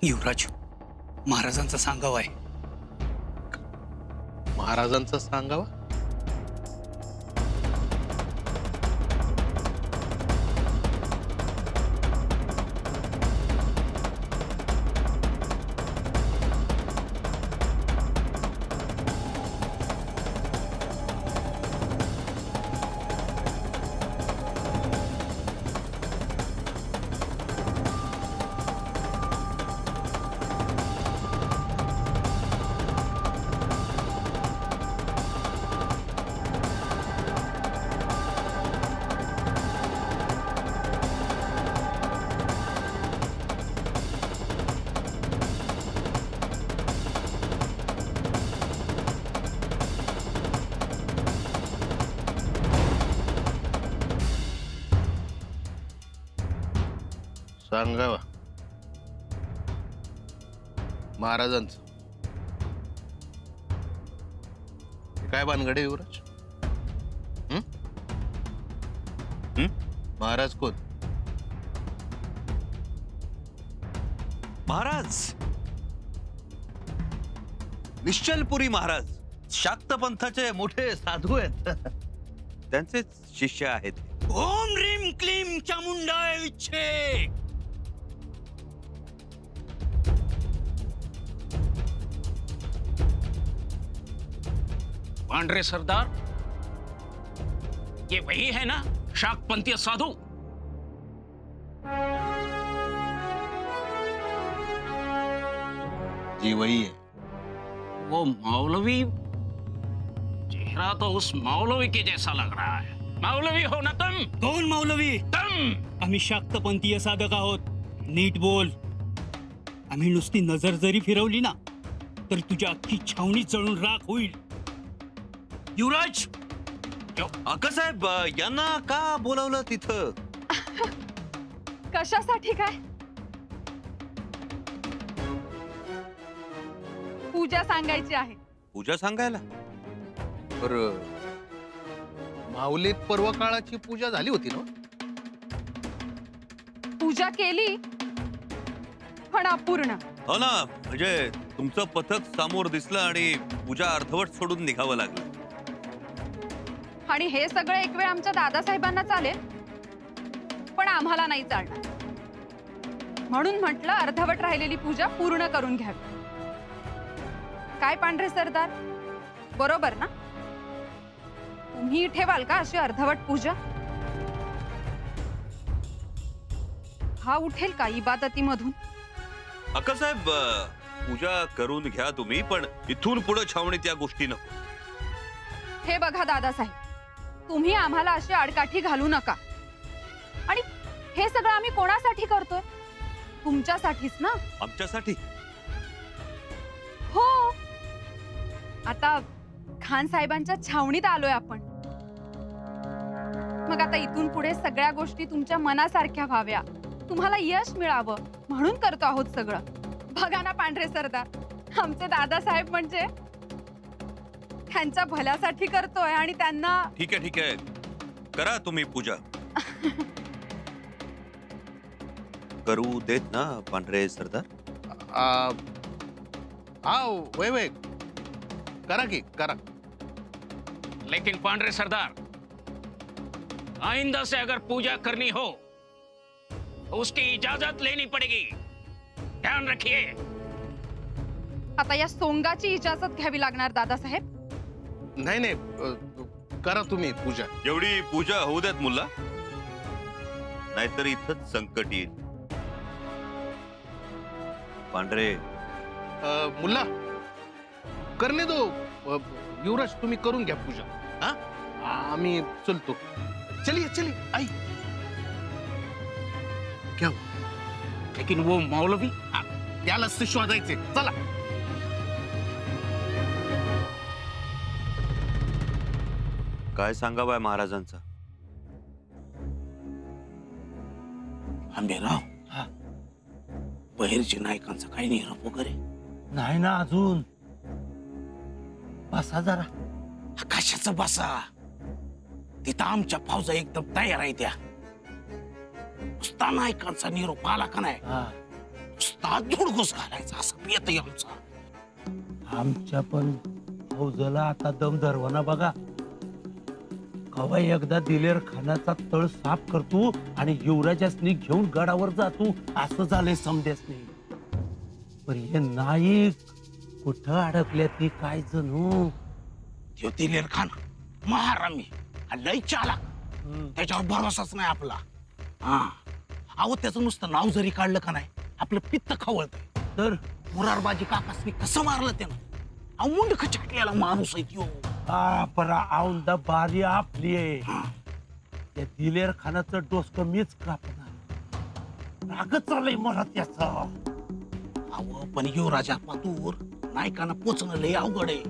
युवराज, महाराजांचा सांगावा आहे. महाराजांचं सांगावा. सांगावा महाराजांचं. काय भानगड आहे युवराज? महाराज कोण? महाराज निश्चलपुरी महाराज शाक्त पंथाचे मोठे साधू आहेत. त्यांचेच शिष्य आहेत. ओम ह्रीम क्लीम चामुंडाय विच्छे. पांढरे सरदार, ये वही है ना शाकपंथी साधु? जी वही है. वो मौलवी, चेहरा तो उस मौलवी के जैसा लग रहा है. मौलवी हो ना तुम? कोण मौलवी? तुम आम्ही शाक्तपंथीय साधक आहोत. नीट बोल. आम्ही नुसती नजर जरी फिरवली ना तरी तुझ्या अख्खी छावणी जळून राख होईल. युवराज, आकासाहेब यांना का बोलावलं तिथं? कशासाठी काय? पूजा सांगायची आहे. पूजा सांगायला? पर माऊलीत पर्व काळाची पूजा झाली होती ना? पूजा केली पण अपूर्ण. हो ना, म्हणजे तुमचं पथक समोर दिसलं आणि पूजा अर्धवट सोडून निघावं लागलं. आणि हे सगळं एक वेळ आमच्या दादासाहेबांना चालेल पण आम्हाला नाही चालणार. म्हणून म्हटलं अर्धवट राहिलेली पूजा पूर्ण करून घ्यावी. काय पांढरे सरदार, बरोबर ना? तुम्ही ठेवाल का अशी अर्धवट पूजा? हा उठेल का इबादतीमधून? आकासाहेब पूजा करून घ्या तुम्ही, पण इथून पुढे छावणीत या गोष्टी नको. हे बघा दादासाहेब, तुम्ही आम्हाला अशी आडकाठी घालू नका. आणि हे सगळं आम्ही कोणासाठी करतोय? तुमच्यासाठीच ना? आमच्यासाठी? हो. आता खान साहेबांच्या छावणीत आलोय आपण. मग आता इथून पुढे सगळ्या गोष्टी तुमच्या मनासारख्या व्हाव्या, तुम्हाला यश मिळावं म्हणून करतो आहोत सगळं. बघा ना पांढरे सरदार, आमचे दादासाहेब म्हणजे त्यांच्या भल्यासाठी करतोय आणि त्यांना. ठीक आहे करा तुम्ही पूजा. करू देत ना पांढरे सरदार? हा वय वय करा की करा. लेकिन पांढरे सरदार, आइंदा से अगर पूजा करनी हो तो उसकी इजाजत लेनी पड़ेगी. ध्यान रखिए. आता या सोंगाची इजाजत घ्यावी लागणार दादासाहेब. नाही नाही करा तुम्ही पूजा. एवढी पूजा होऊ द्यात मुल्ला, नाहीतर इथंच संकट येईल. पांढरे मुल्ला करणे दो. युवराज तुम्ही करून घ्या पूजा. हा आम्ही चलतो. चलिए चलिए आई. क्या हुआ? लेकिन वो मौलवी, त्याला शोधायचे. चला. काय सांगावाय महाराजांचा? आंबेराव, बहिरची नायकांचा काही निरोप वगैरे? नाही ना अजून. बसा जरा. कशाचं बसा? तिथं आमच्या फौजा एकदम तयार आहे. त्या नायकांचा निरोप आला का नाही? नुसता धुडगूस घालायचा असं पियत आमचा. आमच्या पण फौजला आता दम धरवाना बघा. कवा एकदा दिलेर खानाचा तळ साफ करतो आणि युवराजासनी घेऊन गडावर जातो असं झालंय समध्यासनी. पण हे नाईक कुठं अडकल्या ती काय जणू. त्यो दिलेर खान महारामी लय चालाक, त्याच्यावर भरोसाच नाही आपला. हा अहो त्याचं नुसतं नाव जरी काढलं का नाही आपलं पित्त खवळत. तर मुरारबाजी काकासनी कसं मारलं त्यानं. अहो मुंड खचकलेला माणूस आहे त्यो. परा औंदा बारी आपली आहे. त्या दिलेर खानाचं डोसकं मीच कापणार. रागच चालय मला त्याचा. अहो पण युवराजा पातूर नायकांना पोचणं लय अवघड आहे.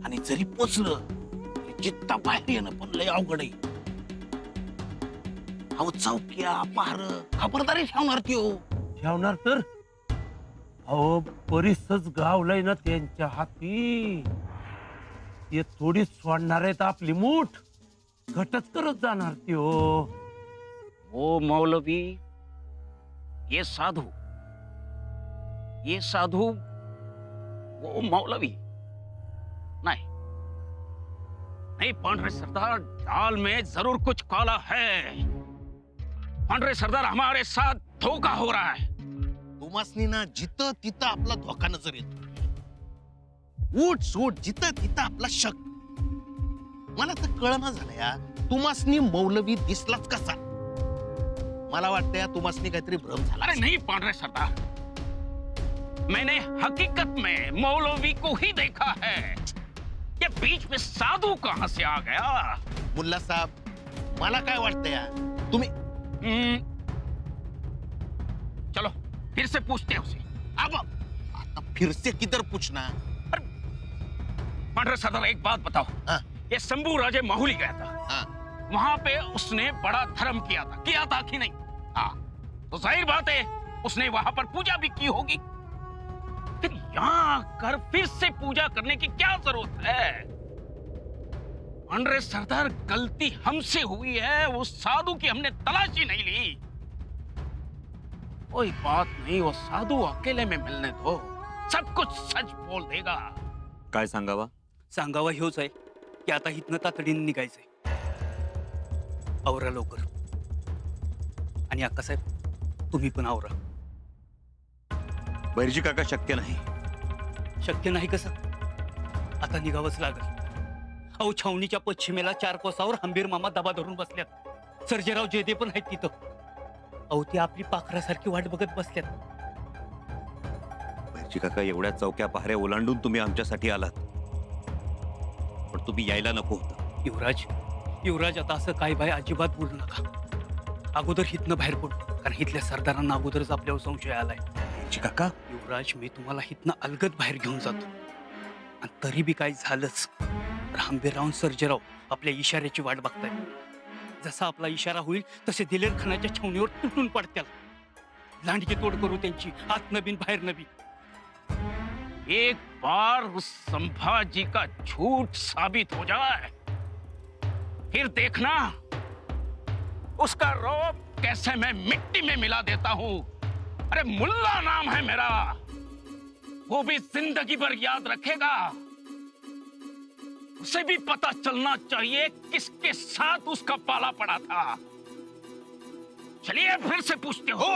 आणि जरी पोचलं तरी चित्ता बाहेर येणं पण लय अवघड आहे. अहो चौक्या पहार खबरदारी ठेवणार त्यो. ठेवणार तर अहो बरीचच गावलंय ना त्यांच्या हाती. ते थोडीच सोडणार आहेत आपली मूठ. घटच करत जाणार ते. हो ओ मौलवी, ये साधु वो मौलवी नहीं नहीं, पांडरे सरदार दाल में जरूर कुछ काला है. पांडरे सरदार हमारे साथ धोखा हो रहा है. तुम्हासनी ना जिथं तिथं आपला धोका नजर येतो. उठ सूट जिथं तिथं आपला शक. मला तर कळना झालं या तुम्हासनी मौलवी दिसलाच कसा. मला वाटतं या तुम्हासनी काहीतरी भ्रम झाला. अरे नहीं पांडरे सरदार, मैंने हकीकत में मौलवी को ही देखा है. ये बीच में साधु कहां से आ गया? मुल्ला साहब मला काय वाटतं या तुम्ही चलो फिर से पूछते हैं उसे. अब आता फिर से किधर पूछना. पांडरे सरदार एक बात बताओ. हाँ. ये शंभू राजे माहुली गया था. हाँ. वहां पे उसने बड़ा धर्म किया था कि नहीं? हाँ. तो जाहिर बात है उसने वहां पर पूजा भी की होगी. फिर यहाँ आकर फिर से पूजा करने की क्या जरूरत है? पांडरे सरदार गलती हमसे हुई है, उस साधु की हमने तलाशी नहीं ली. कोई बात नहीं, वो साधु अकेले में मिलने दो, सब कुछ सच बोल देगा. काय सांगावा? सांगावा ह्योच आहे की आता इथनं तातडीने निघायचंय. आवरा लवकर. आणि अक्कासाहेब तुम्ही पण आवरा. बैरजी काका शक्य नाही. शक्य नाही कसं? आता निघावंच लागल. अहो छावणीच्या पश्चिमेला 4 कोसावर हंबीर मामा दबा धरून बसल्यात. सर्जेराव जयदे पण आहेत तिथं. अहो ती आपली पाखरासारखी वाट बघत बसल्यात. बैरजी काका एवढ्या चौक्या पहाऱ्या ओलांडून तुम्ही आमच्यासाठी आलात, पण तुम्ही यायला नको होतं. युवराज आता असं काय बाय अजिबात बोलू नका. अगोदर हितनं बाहेर पडू, कारण हितल्या सरदारांना अगोदरच आपल्यावर संशय आलाय. बैरजी काका युवराज मी तुम्हाला हितनं अलगद बाहेर घेऊन जातो. आणि तरी बी काय झालंच तर हंबीरराव सर्जेराव आपल्या इशाऱ्याची वाट बघताय. जसा आपला इशारा होईल तसे दिलेर खानाच्या छावणीवर तुटून पडत्याल. लांडगी तोड करू त्यांची, आत नबीन बाहेर नबी. एक बार उस संभाजी का झूठ साबित हो जाए, फिर देखना उसका रौब कैसे मैं मिट्टी में मिला देता हूं. अरे मुल्ला नाम है मेरा, वो भी जिंदगी भर याद रखेगा. उसे भी पता चलना चाहिए किसके साथ उसका पाला पड़ा था. चलिए फिर से पूछते हो.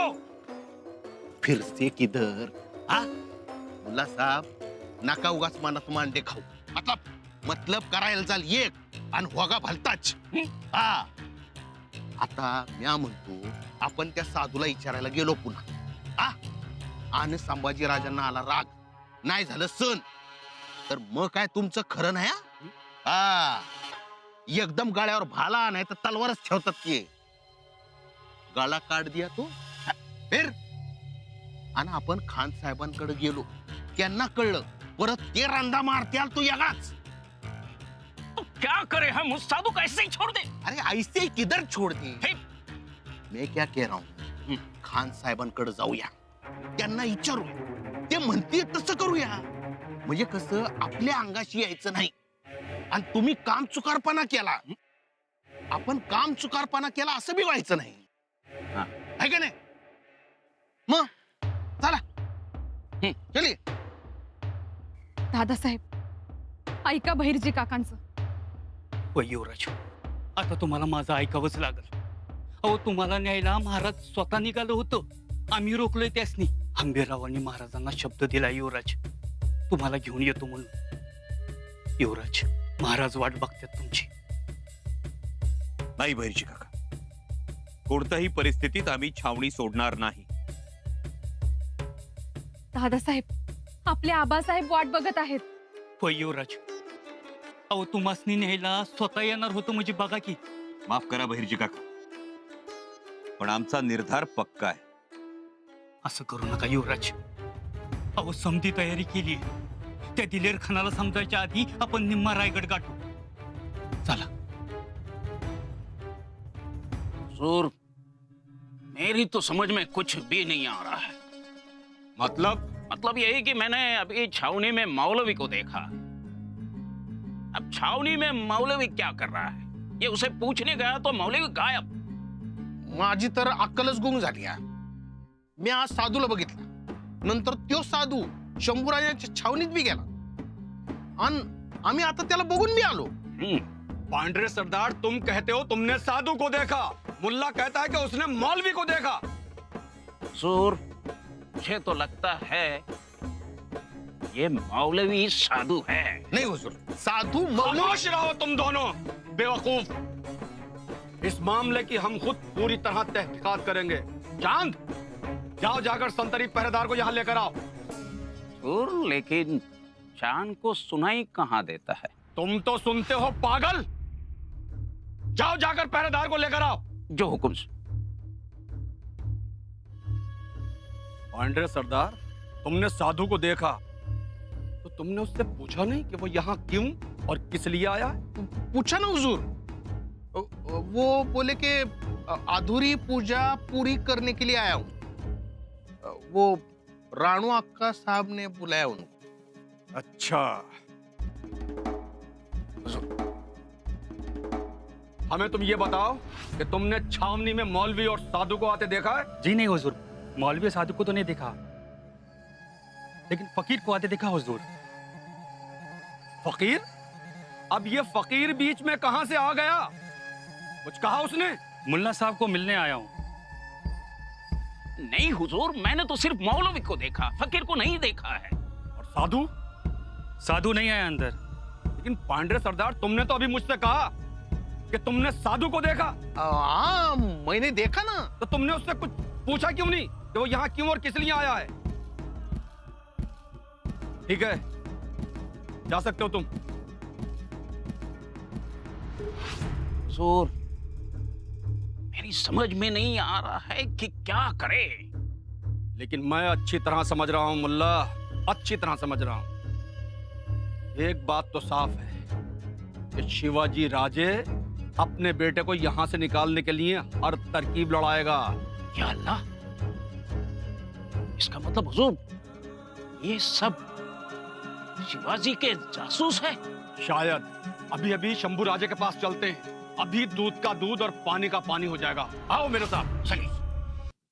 फिर से किधर. हा मुल्ला साहब नका उगाच मनात मांडे खाऊ. मतलब करायला चाल एक आणि होगा भलताच. हा आता म्या म्हणतो आपण त्या साधूला विचारायला गेलो पुन्हा. हा आणि संभाजी राजांना आला राग, नाही झालं सण, तर मग काय तुमचं खरं नाही. हा एकदम गाड्यावर भाला नाही तर तलवारच ठेवतात ते. गाळा काढ दिया तो फिर. आणि आपण खान साहेबांकडे गेलो, त्यांना कळलं, परत ते रंदा मारत्याल तो यगाच. तो क्या करे हम उस साधु को ऐसे ही छोड़ दे. अरे ऐसे ही किधर छोड़ दे. हे, मैं क्या कह रहा हूं, खान साहेबांकडे जाऊया, त्यांना विचारूया, ते म्हणते तसं करूया. म्हणजे कसं आपल्या अंगाशी यायचं नाही. आणि तुम्ही काम चुकारपणा केला, आपण काम चुकारपणा केला असं बी व्हायचं नाही. है का नाही? मग चलिए. दादासाहेब ऐका बहिर्जी काकांचं. होय युवराज, आता तुम्हाला माझं ऐकावंच लागल. अहो तुम्हाला न्यायला महाराज स्वतः निघालं होतं. आम्ही रोखलोय त्यासनी. हंबीररावांनी महाराजांना शब्द दिला युवराज, तुम्हाला घेऊन येतो म्हणून. युवराज, महाराज वाट बघतात तुमची. नाही बहिर्जी काका, कोणत्याही परिस्थितीत आम्ही छावणी सोडणार नाही. दादासाहेब, आपले आबासाहेब वाट बघत आहेत. होय युवराज, अहो तुम्हासनी न्यायला स्वतः येणार होतो म्हणजे बघा की. माफ करा बहिर्जी काका, पण आमचा निर्धार पक्का आहे. असं करू नका युवराज. अहो समधी तयारी केली. त्या दिलेर खानाला समजायच्या आधी आपण निम्मा रायगड गाठू. चला. हुजूर, मेरी तो समझ में कुछ भी नहीं आ रहा है. मतलब यही कि मैंने अभी छावनी में मौलवी को देखा. अब छावनी में मौलवी क्या कर रहा है, ये उसे पूछने गया तो मौलवी गायब. माझी तर अक्कलच गुंग झाली हा. मी आज साधूला बघितला, नंतर त्यो साधू शंभूराजांच्या छावणीत बी गेला आणि आम्ही आता त्याला बघून बी आलो. पांडरे सरदार, तुम कहते हो तुमने साधु को देखा, मुल्ला कहता है कि उसने मौलवी को देखा. हुजूर, मुझे तो लगता है ये मौलवी साधु है. नाही हुजूर, साधू मौलवी. खामोश रहो तुम दोनों बेवकूफ. इस मामले की हम खुद पूरी तरह तहकीकात करेंगे. चांद, जाओ जाकर संतरी पहरेदार को यहाँ लेकर आओ. हुजूर, लेकिन चांद को सुनाई कहाँ देता है. तुम तो सुनते हो पागल. जाओ जाकर पहरेदार को लेकर आओ. जो हुकुम. पांडरे सरदार, तुमने साधु को देखा तो तुमने उससे पूछा नहीं कि वो यहाँ क्यों और किस लिए आया है? पूछा ना हुजूर. वो बोले कि अधूरी पूजा पूरी करने के लिए आया हूँ. वो राणू अक्का साहब ने बुलाया उनको. अच्छा, हमें तुम ये बताओ कि तुमने छावनी में मौलवी और साधु को आते देखा है? जी नहीं हुजूर, मौलवी साधु को तो नहीं देखा, लेकिन फकीर को आते देखा हुजूर. फकीर? अब ये फकीर बीच में कहां से आ गया? कुछ कहा उसने? मुल्ला साहब को मिलने आया हूँ. नहीं हुजूर, मैंने तो सिर्फ मौलवी को देखा, फकीर को नहीं देखा है. और साधु? साधु नहीं आया अंदर. लेकिन पांडे सरदार, तुमने तो अभी मुझसे कहा कि तुमने साधु को देखा. हाँ, मैंने देखा ना. तो तुमने उससे कुछ पूछा क्यों नहीं कि वो यहाँ क्यों और किस लिए आया है? ठीक है, जा सकते हो तुम. हुजूर, मेरी समझ में नहीं आ रहा है कि क्या करे. लेकिन मैं अच्छी तरह समझ रहा हूं मुल्ला, अच्छी तरह समझ रहा हूं. एक बात तो साफ है कि शिवाजी राजे अपने बेटे को यहां से निकालने के लिए हर तरकीब लड़ाएगा. या अल्लाह, इसका मतलब हुजूर, ये सब शिवाजी के जासूस है. शायद. अभी अभी शंभू राजे के पास चलते हैं. अभी दूध का दूध और पानी का पानी हो जाएगा. आओ मेरे साथ. चलिए.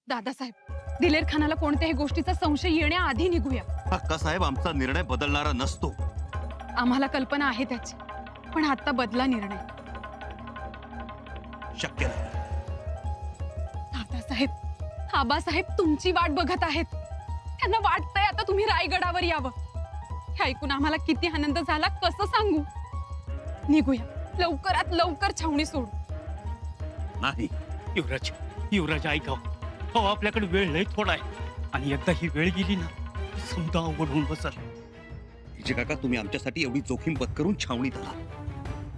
दादासाहेब, दिलेर खानाला कोणत्याही गोष्टीचा संशय येण्याआधी निघूया. अक्का साहेब, आमचा निर्णय बदलणारा नसतो. आम्हाला कल्पना आहे त्याची, पण आता बदला निर्णय. शक्य नाही. दादासाहेब, आबासाहेब तुमची वाट बघत आहेत. त्यांना वाटतंय आता तुम्ही रायगडावर यावं. हे ऐकून आम्हाला किती आनंद झाला कसं सांगू. निघूया लवकरात लवकर छावणी सोडू. नाही. युवराज, युवराज ऐकाव. अहो आपल्याकडे वेळ लय थोडा आहे आणि एकदा ही वेळ गेली ना, समजा अवघड होऊन बसल. विजय काका, तुम्ही आमच्यासाठी एवढी जोखीम पत्करून छावणीत आला.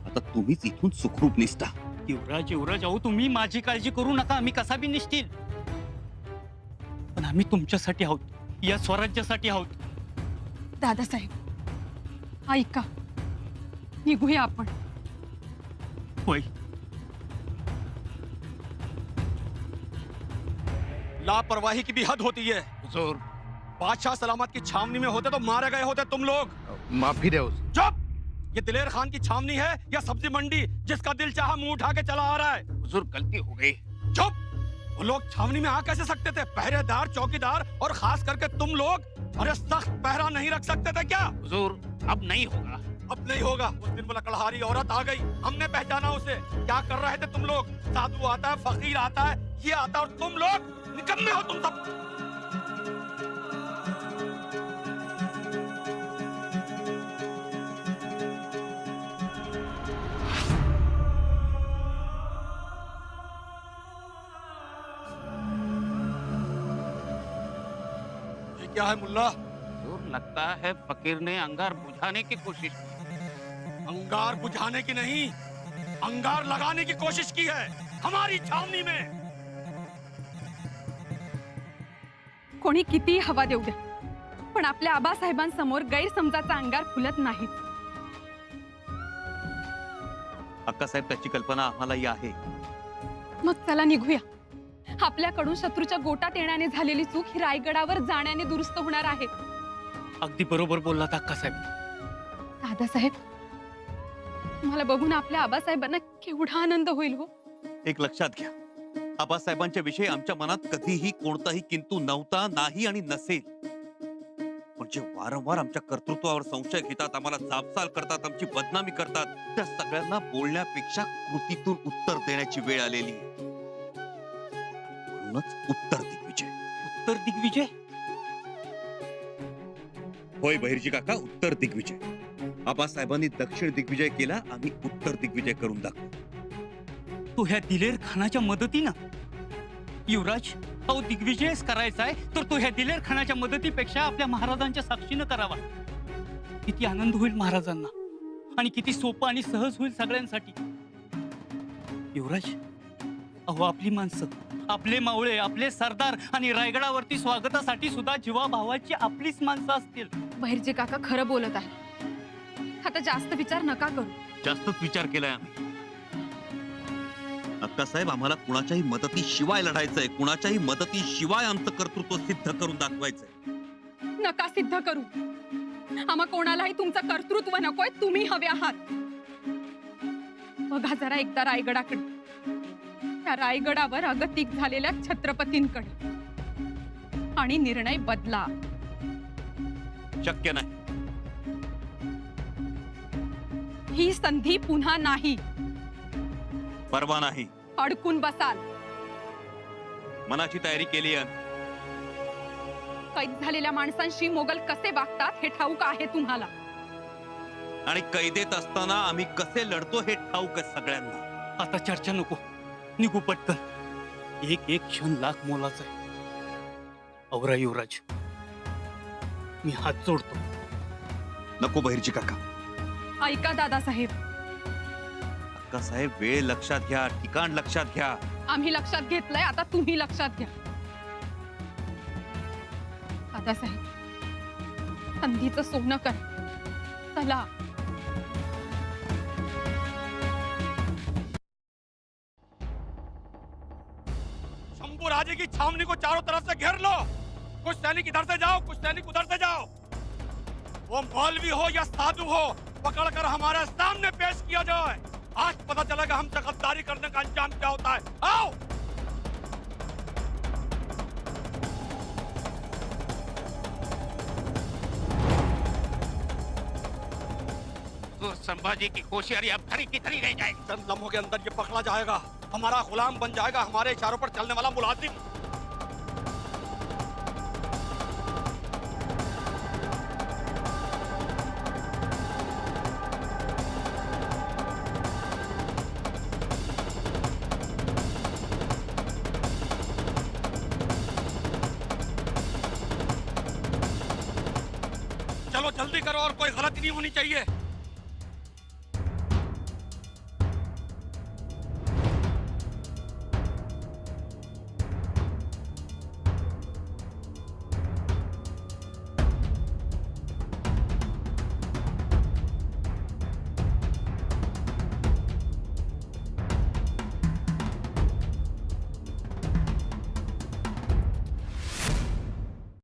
आता तुम्हीच इथून सुखरूप निसता. युवराज, युवराज, अहो तुम्ही माझी काळजी करू नका. आम्ही कसा बी निसतील, पण आम्ही तुमच्यासाठी आहोत, या स्वराज्यासाठी आहोत. दादासाहेब ऐका, निघूया आपण. होय. लापरवाही की भी हद होती है. हुजूर, बादशाह सलामत की छावनी में होते तो मारे गए होते तुम लोग. माफी द्या हुजूर. चुप. ये दिलेर खान की छावनी है या सब्जी मंडी जिसका दिल चाहा मुंह उठा के चला आ रहा है? हुजूर, गलती हो गई. चुप. वो लोग छावनी में आ कैसे सकते थे? पहरेदार, चौकीदार और खास करके तुम लोग अरे सख्त पहरा नहीं रख सकते थे क्या? हुजूर, अब नहीं होगा। अब नहीं होगा। उस दिन वो लकड़हारी औरत आ गई, हमने पहचाना उसे। क्या कर रहे थे तुम लोग? साधु आता है, फकीर आता है, ये आता है, और तुम लोग निकम्मे हो तुम सब। ये क्या है मुल्ला? हुजूर, लगता है फकीर ने अंगार बुझाने की कोशिश की। अंगार बुझाने की नहीं, अंगार लगाने की कोशिश की है हमारी छावनी में। कोणी किती हवा देऊ द्या, पण आपल्या आबासाहेबांसमोर गैरसमजाचा अंगार फुलत नाही. अक्कासाहेब, त्याची कल्पना आम्हालाही आहे. मग चला निघूया. आपल्याकडून शत्रूच्या गोटात येण्याने झालेली चूक ही रायगडावर जाण्याने दुरुस्त होणार आहे. अगदी बरोबर बोललात अक्कासाहेब. दादासाहेब, मला बघून आपल्या आबासाहेबांना केवढा आनंद होईल हो. एक लक्षात घ्या, आबासाहेबांच्या विषयी आमच्या मनात कधीही कोणताही किंतु नव्हता, नाही आणि नसेल. पण जे वारंवार आमच्या कर्तृत्वावर संशय घेतात, आम्हाला जाबसाल करतात, आमची बदनामी करतात, त्या सगळ्यांना बोलण्यापेक्षा कृतीतून उत्तर देण्याची वेळ आलेली आहे. म्हणूनच उत्तर दिग्विजय. उत्तर दिग्विजय. होय बहिर्जी काका, उत्तर दिग्विजय. आबासाहेबांनी दक्षिण दिग्विजय केला, आम्ही उत्तर दिग्विजय करून दाखवू. तो ह्या दिलेर खानाच्या मदतीनं युवराज, अहो दिग्विजयच करायचा आहे तर तो ह्या दिलेर खानाच्या मदतीपेक्षा आपल्या महाराजांच्या साक्षीनं करावा. किती आनंद होईल महाराजांना आणि किती सोपं आणि सहज होईल सगळ्यांसाठी. युवराज, अहो आपली माणसं, आपले मावळे, आपले सरदार आणि रायगडावरती स्वागतासाठी सुद्धा जीवाभावाची आपलीच माणसं असतील. बहिर्जी काका खरं बोलत आहे. आता जास्त विचार नका करू. जास्तच विचार केलाय आम्ही. अक्कासाहेब, आम्हाला कुणाच्याही मदतीशिवाय लढायचंय, कुणाच्याही मदतीशिवाय आमचं कर्तृत्व सिद्ध करून दाखवायचंय. नका सिद्ध करू. आम्हा कोणालाही तुमचं कर्तृत्व नकोय, तुम्ही हवे आहात. बघा जरा एकदा रायगडाकडे, त्या रायगडावर अगतिक झालेल्या छत्रपतींकडे, आणि निर्णय बदला. शक्य नाही. ही संधी पुन्हा नाही. परवा नाही. अडकून बसाल. मनाची तयारी केली आहे. कैद झालेल्या माणसांशी मोगल कसे वागतात हे ठाऊक आहे तुम्हाला. आणि कैदेत असताना आम्ही कसे लढतो हे ठाऊक आहे सगळ्यांना. आता चर्चा नको, निघू पटकन. एक एक क्षण लाख मोलाचा आहे. औरा युवराज, मी हात जोडतो. नको बहिर्जी काका. ऐका दादासाहेब, अक्कासाहेब, वेळ लक्षात घ्या, ठिकाण लक्षात घ्या. आम्ही लक्षात घेतलंय, आता तुम्ही लक्षात घ्या. दादासाहेब, संधीचं सोनं करा. चला. शंभू राजे की छावनी को चारों तरफ से घेर लो. कुछ सैनिक इधर से जाओ, कुछ सैनिक उधर से जाओ. वो मौलवी हो या साधु हो, पकड़कर हमारे सामने पेश किया जाए. आज पता चलेगा हमसे गद्दारी करने का अंजाम क्या होता है. आओ. तो संभाजी की होशियारी अब धरी की धरी रह जाएगी। चंद लम्हों के अंदर ये पकड़ा जाएगा, हमारा गुलाम बन जाएगा, हमारे इशारों पर चलने वाला मुलाजिम। चलो जल्दी करो और कोई गलती नहीं होनी चाहिए।